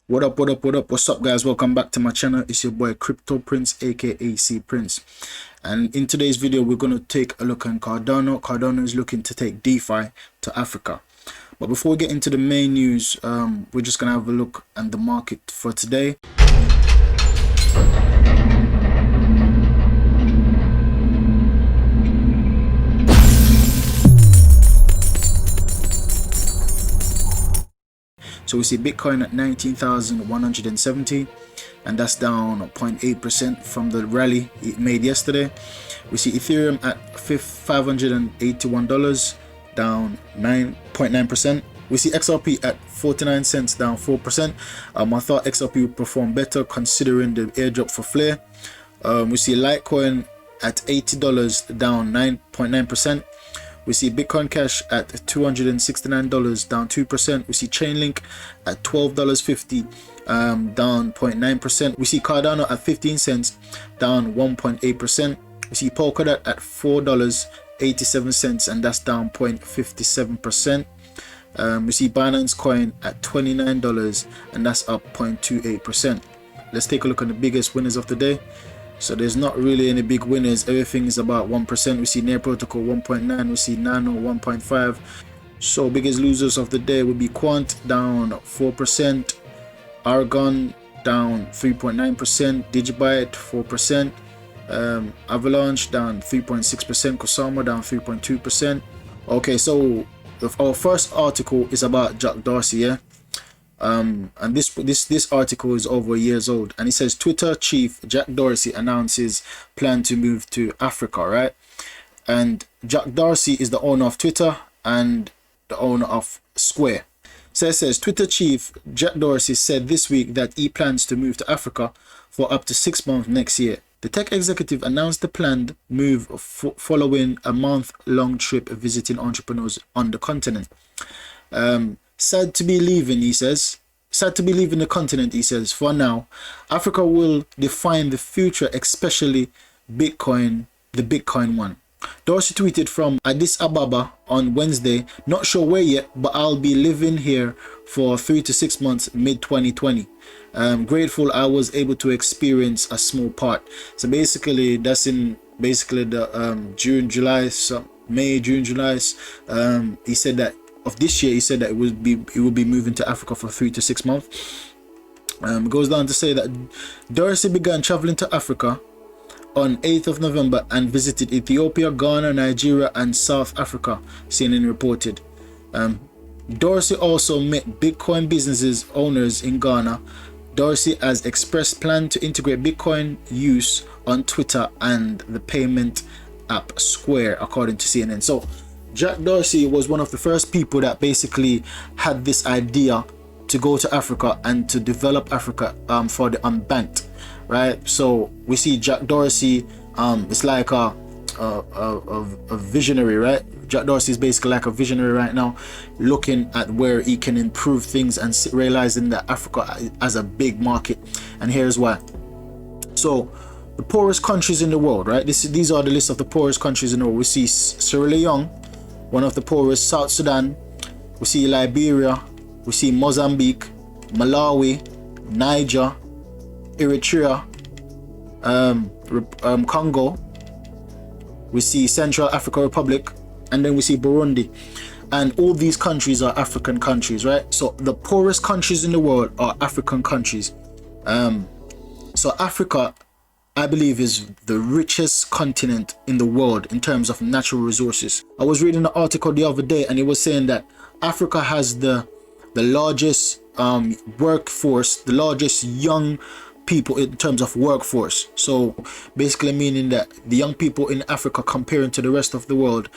What up, what up, what up? What's up, guys? Welcome back to my channel. It's your boy Crypto Prince, aka C Prince. And in today's video, we're going to take a look at Cardano. Cardano is looking to take DeFi to Africa. But before we get into the main news, we're just going to have a look at the market for today. So we see Bitcoin at 19,170, and that's down 0.8% from the rally it made yesterday. We see Ethereum at $581, down 9.9%. We see XRP at 49 cents, down 4%. I thought XRP would perform better considering the airdrop for Flare. We see Litecoin at $80, down 9.9%. We see Bitcoin Cash at $269, down 2%. We see Chainlink at $12.50, down 0.9%. We see Cardano at 15 cents, down 1.8%. We see Polkadot at $4.87, and that's down 0.57%. We see Binance Coin at $29, and that's up 0.28%. Let's take a look at the biggest winners of the day. So there's not really any big winners. Everything is about 1%. We see Near Protocol 1.9. We see Nano 1.5. So biggest losers of the day would be Quant, down 4%. Argon down 3.9%. Digibyte 4%. Avalanche down 3.6%. Kusama down 3.2%. Okay, so our first article is about Jack Dorsey, yeah. And this article is over years old, and it says Twitter chief Jack Dorsey announces plan to move to Africa, right? And Jack Dorsey is the owner of Twitter and the owner of Square. So it says Twitter chief Jack Dorsey said this week that he plans to move to Africa for up to 6 months next year. The tech executive announced the planned move following a month-long trip visiting entrepreneurs on the continent. Sad to be leaving, he says. Sad to be leaving the continent, he says. For now, Africa will define the future, especially Bitcoin, the Bitcoin one. Dorsey tweeted from Addis Ababa on Wednesday, not sure where yet, but I'll be living here for 3 to 6 months mid-2020. Grateful I was able to experience a small part. So basically, that's in basically the June, July, so May, June, July. He said that of this year, he said that it will be moving to Africa for 3 to 6 months. It goes down to say that Dorsey began traveling to Africa on 8th of November and visited Ethiopia, Ghana, Nigeria, and South Africa, CNN reported. Dorsey also met Bitcoin businesses owners in Ghana. Dorsey has expressed plan to integrate Bitcoin use on Twitter and the payment app Square, according to CNN. So Jack Dorsey was one of the first people that basically had this idea to go to Africa and to develop Africa for the unbanked, right? So we see Jack Dorsey, it's like a visionary, right? Jack Dorsey is basically like a visionary right now, looking at where he can improve things and realizing that Africa has a big market. And here's why. So the poorest countries in the world, right? These are the list of the poorest countries in the world. We see Sierra Leone, one of the poorest, South Sudan, we see Liberia, we see Mozambique, Malawi, Niger, Eritrea, Congo, we see Central African Republic, and then we see Burundi. And all these countries are African countries, right? So the poorest countries in the world are African countries. So Africa, I believe, is the richest continent in the world in terms of natural resources. I was reading an article the other day, and it was saying that Africa has the largest workforce, the largest young people in terms of workforce. So basically meaning that the young people in Africa, comparing to the rest of the world,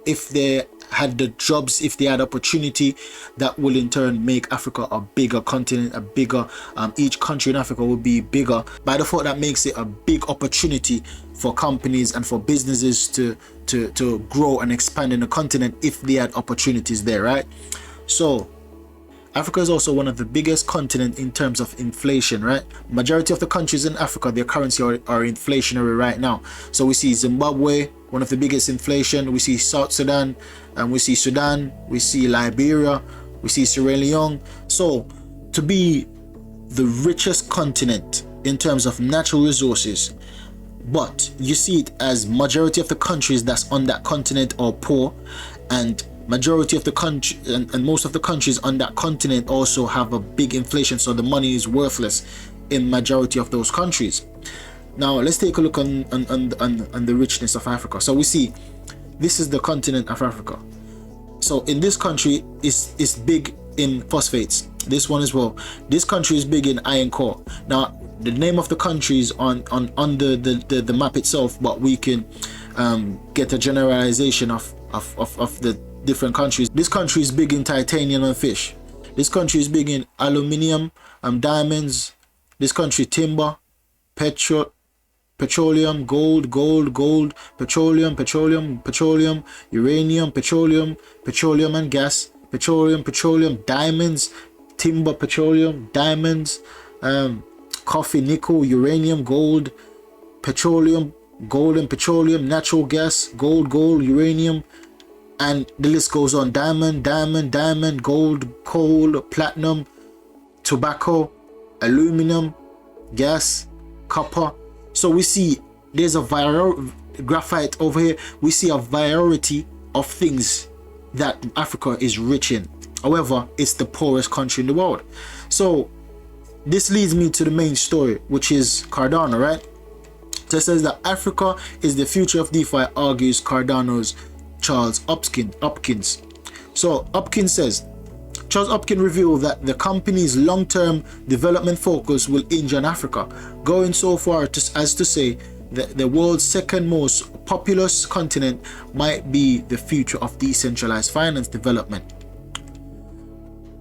if they had the jobs, if they had opportunity, that will in turn make Africa a bigger continent, a bigger, each country in Africa will be bigger. By default, that makes it a big opportunity for companies and for businesses to grow and expand in the continent if they had opportunities there, right? So Africa is also one of the biggest continents in terms of inflation, right? Majority of the countries in Africa, their currency are inflationary right now. So we see Zimbabwe, one of the biggest inflation. We see South Sudan, and we see Sudan, we see Liberia, we see Sierra Leone. So to be the richest continent in terms of natural resources, but you see it as majority of the countries that's on that continent are poor, and majority of the country and most of the countries on that continent also have a big inflation, so the money is worthless in majority of those countries. Now let's take a look on the richness of Africa. So we see this is the continent of Africa. So in this country is big in phosphates. This one as well. This country is big in iron ore. Now the name of the country is on the map itself, but we can get a generalization of the different countries. This country is big in titanium and fish. This country is big in aluminium, diamonds. This country timber, petroleum, gold, petroleum, uranium, petroleum and gas, petroleum, diamonds, timber, petroleum, diamonds, coffee, nickel, uranium, gold, petroleum, gold and petroleum, natural gas, gold, uranium, and the list goes on. Diamond, gold, coal, platinum, tobacco, aluminum, gas, copper. So we see there's a graphite over here. We see a variety of things that Africa is rich in. However, it's the poorest country in the world. So this leads me to the main story, which is Cardano, right? So it says that Africa is the future of DeFi, argues Cardano's Charles Hopkins. So Hopkins says, Charles Hopkins revealed that the company's long-term development focus will hinge on Africa, going so far as to say that the world's second most populous continent might be the future of decentralized finance development.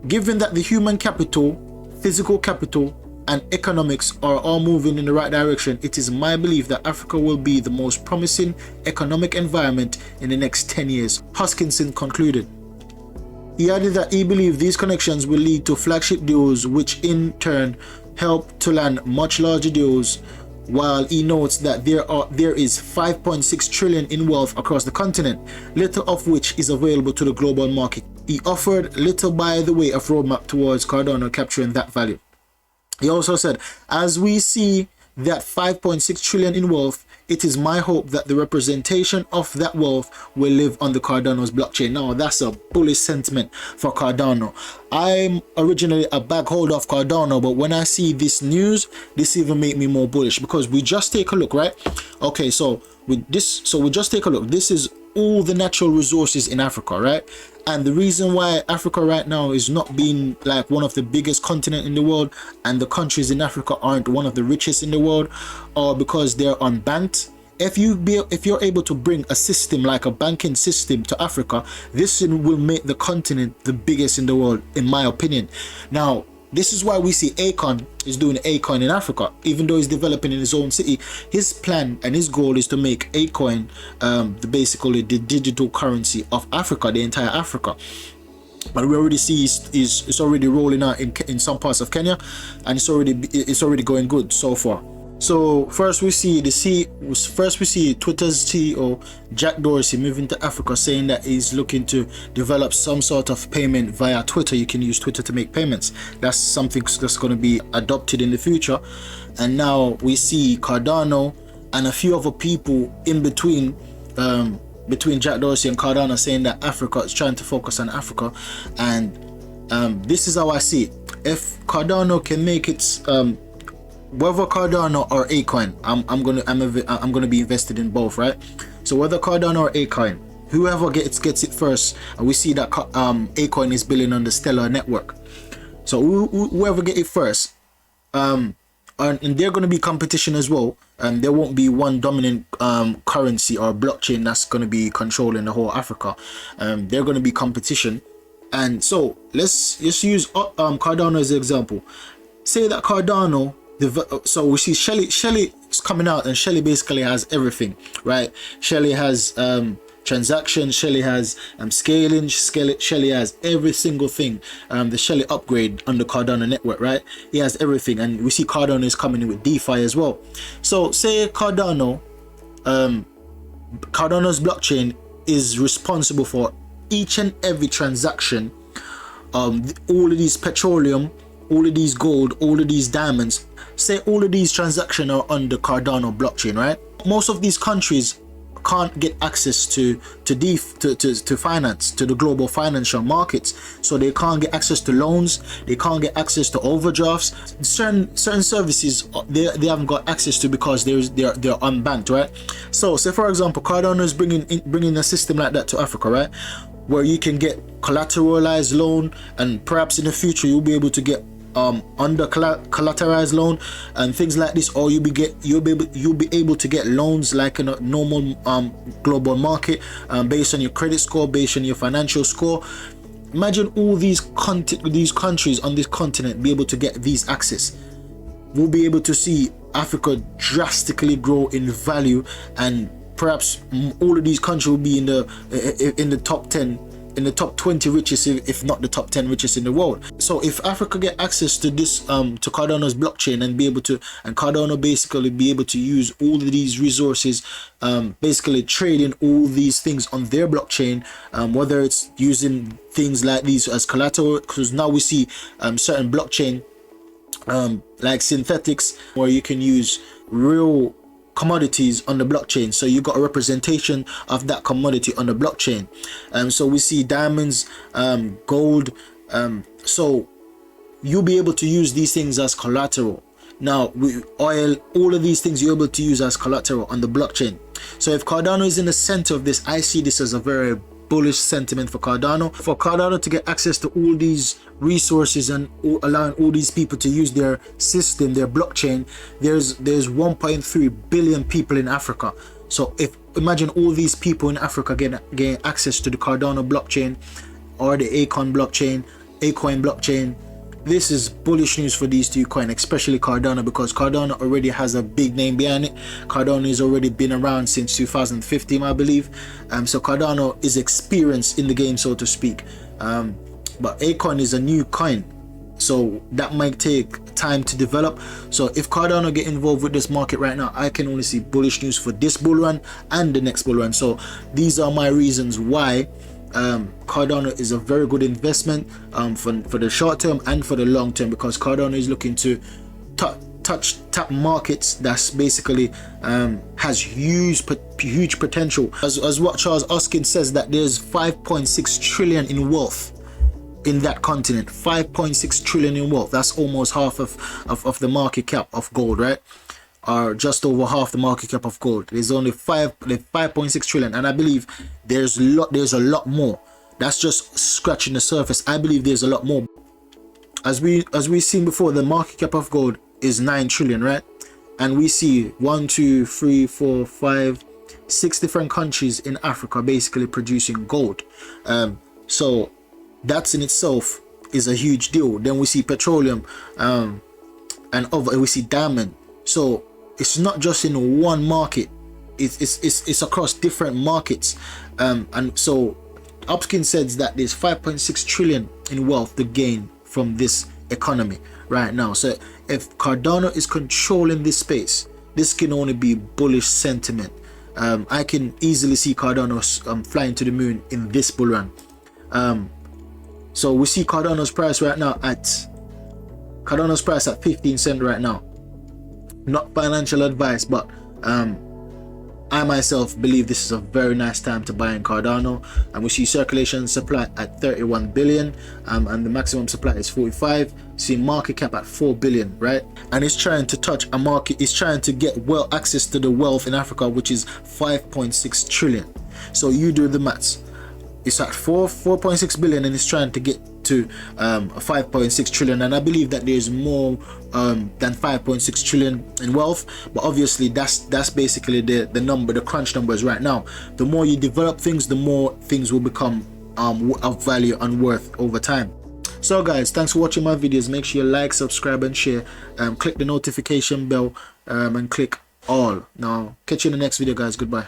Given that the human capital, physical capital, and economics are all moving in the right direction, it is my belief that Africa will be the most promising economic environment in the next 10 years, Hoskinson concluded. He added that he believed these connections will lead to flagship deals, which in turn help to land much larger deals, while he notes that there is 5.6 trillion in wealth across the continent, little of which is available to the global market. He offered little by the way of roadmap towards Cardano capturing that value. He also said, as we see that 5.6 trillion in wealth, it is my hope that the representation of that wealth will live on the Cardano's blockchain. Now, that's a bullish sentiment for Cardano. I'm originally a bag holder of Cardano, but when I see this news, this even make me more bullish, because we just take a look, right? Okay, so we just take a look. This is all the natural resources in Africa, right? And the reason why Africa right now is not being like one of the biggest continent in the world, and the countries in Africa aren't one of the richest in the world, are because they're unbanked. If you're able to bring a system like a banking system to Africa, this will make the continent the biggest in the world, in my opinion. Now, this is why we see AXION is doing AXION in Africa, even though he's developing in his own city. His plan and his goal is to make AXION basically the digital currency of Africa, the entire Africa. But we already see it's already rolling out in some parts of Kenya, and it's already going good so far. So first we see Twitter's CEO Jack Dorsey moving to Africa, saying that he's looking to develop some sort of payment via Twitter. You can use Twitter to make payments. That's something that's going to be adopted in the future. And now we see Cardano and a few other people in between Jack Dorsey and Cardano, saying that Africa is trying to focus on Africa. And this is how I see it. If Cardano can make its whether Cardano or AXION, I'm gonna be invested in both, right? So whether Cardano or AXION, whoever gets it first, and we see that AXION is building on the Stellar network. So whoever get it first, and they're gonna be competition as well, and there won't be one dominant currency or blockchain that's gonna be controlling the whole Africa. They're gonna be competition, and so let's use Cardano as an example. Say that Cardano. So we see Shelly is coming out, and Shelly basically has everything, right? Shelly has transactions, Shelly has scaling, Shelly has every single thing. The Shelly upgrade on the Cardano network, right? He has everything, and we see Cardano is coming in with DeFi as well. So say Cardano's blockchain is responsible for each and every transaction, all of these petroleum all of these gold, all of these diamonds, say all of these transactions are on the Cardano blockchain, right? Most of these countries can't get access to finance, to the global financial markets, so they can't get access to loans, they can't get access to overdrafts. Certain services they haven't got access to because they're unbanked, right? So say for example Cardano is bringing a system like that to Africa, right, where you can get collateralized loan, and perhaps in the future you'll be able to get under collateralized loan and things like this, or you'll be able to get loans like in a normal global market, based on your credit score, based on your financial score. Imagine all these countries on this continent be able to get these access. We'll be able to see Africa drastically grow in value, and perhaps all of these countries will be in the top 10, in the top 20 richest, if not the top 10 richest in the world. So if Africa get access to this, to Cardano's blockchain, and be able to, and Cardano basically be able to use all of these resources, basically trading all these things on their blockchain, whether it's using things like these as collateral, because now we see certain blockchain like synthetics, where you can use real commodities on the blockchain, so you got a representation of that commodity on the blockchain. So we see diamonds, gold, so you'll be able to use these things as collateral. Now oil, all of these things you're able to use as collateral on the blockchain. So if Cardano is in the center of this, I see this as a very bullish sentiment for Cardano. For Cardano to get access to all these resources and allowing all these people to use their system, their blockchain, there's 1.3 billion people in Africa. So if imagine all these people in Africa getting access to the Cardano blockchain or the ACON blockchain, this is bullish news for these two coins, especially Cardano, because Cardano already has a big name behind it. Cardano has already been around since 2015, I believe. So Cardano is experienced in the game, so to speak. But ACON is a new coin, so that might take time to develop. So if Cardano get involved with this market right now, I can only see bullish news for this bull run and the next bull run. So these are my reasons why Cardano is a very good investment for the short term and for the long term, because Cardano is looking to tap markets that's basically has huge potential. As what Charles Hoskin says, that there's 5.6 trillion in wealth in that continent. 5.6 trillion in wealth. That's almost half of the market cap of gold, right? Or just over half the market cap of gold. There's only 5.6 trillion, and I believe there's a lot more. That's just scratching the surface. I believe there's a lot more. As we've seen before, the market cap of gold is 9 trillion, right? And we see 1, 2, 3, 4, 5, 6 different countries in Africa basically producing gold. So that's in itself is a huge deal. Then we see petroleum, and we see diamond. So it's not just in one market, it's across different markets. And so Hopkins says that there's 5.6 trillion in wealth to gain from this economy right now. So if Cardano is controlling this space, this can only be bullish sentiment. I can easily see Cardano flying to the moon in this bull run. So we see Cardano's price right now at 15 cents right now. Not financial advice, but I myself believe this is a very nice time to buy in Cardano. And we see circulation supply at 31 billion, and the maximum supply is 45. See market cap at 4 billion, right? And it's trying to touch a market, it's trying to get access to the wealth in Africa, which is 5.6 trillion. So you do the maths. It's at 4.6 billion, and it's trying to get to 5.6 trillion, and I believe that there's more than 5.6 trillion in wealth. But obviously that's basically the number, the crunch numbers right now. The more you develop things, the more things will become of value and worth over time. So guys, thanks for watching my videos. Make sure you like, subscribe and share. Click the notification bell and click all. Now catch you in the next video guys. Goodbye.